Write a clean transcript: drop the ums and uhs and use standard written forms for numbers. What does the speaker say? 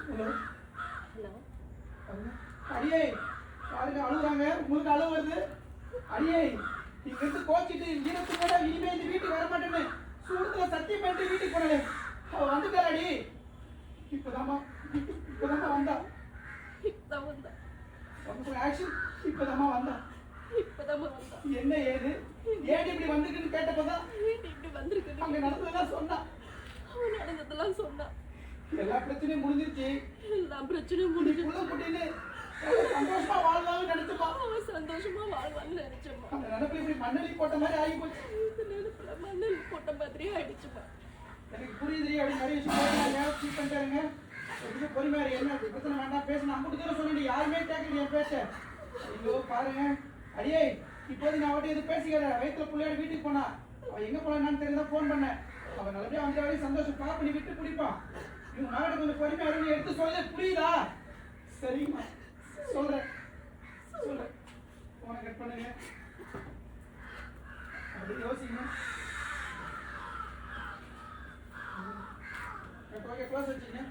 Hello hello. அடியே யாருங்க அழுகுறாங்க? உங்களுக்கு அழுவு வருது? அடியே இங்க இருந்து கோச்சிட்டு ஈரத்துக்கூட இனிமே இந்த வீட்டுக்கு வர மாட்டேன்னு சூரத்துல சத்தியம் பண்ணிட்டு வீட்டுக்கு போனே. அவ வந்துட்டாடி. இப்பதாம்மா வந்தா. இப்பதான் வந்தா. ஆக்ஷன் இப்பதாம்மா வந்தா. என்ன ஏது ஏடி இப்படி வந்திருக்குன்னு கேட்டப்பதான் இப்படி வந்திருக்கு. அங்க நடந்ததெல்லாம் சொன்னா. அவன் நடந்ததெல்லாம் சொன்னா. எல்லா பிரச்சனையும் முடிஞ்சிருச்சு. எல்லா பிரச்சனையும் முடிஞ்சு புள்ள சந்தோஷமா வாழ்வான்னு நினைச்சப்பா. அவன் சந்தோஷமா வாழ்வான்னு நினைச்சப்பா. அந்த நினைப்பு இப்படி மண்ணலி போட்ட மாதிரி ஆகி போச்சு. இந்த நினைப்புல மண்ணலி போட்ட மாதிரி ஆயிடுச்சுப்பா. எனக்கு புரியுது. அப்படி நிறைய விஷயம் ஃபீல் பண்ணிட்டாருங்க. கொஞ்சம் பொறுமையா என்ன பிரச்சனை வேண்டாம் பேசணும். அம்புட்டு தூரம் சொன்னி யாருமே கேட்கல என் பேச. ஐயோ பாருங்க அடியே இப்போது நான் அவட்ட எது பேசிக்கிறேன். வயிற்றுல பிள்ளையோட வீட்டுக்கு போனா அவன் எங்க போனான்னு தெரிஞ்சா போன் பண்ணேன். அவன் நல்லபடியா வந்த வரையும் சந்தோஷம் பா பண்ணி விட்டு பிடிப்பான். இவங்க மேல கொஞ்சம் பொறுமையா இருந்து எடுத்து சொல்ல புரியுதா? சரிம்மா சொல்றேன். போனை கட் பண்ணுங்க. அப்படி யோசிங்க. ஓகே க்ளோஸ் வச்சுங்க.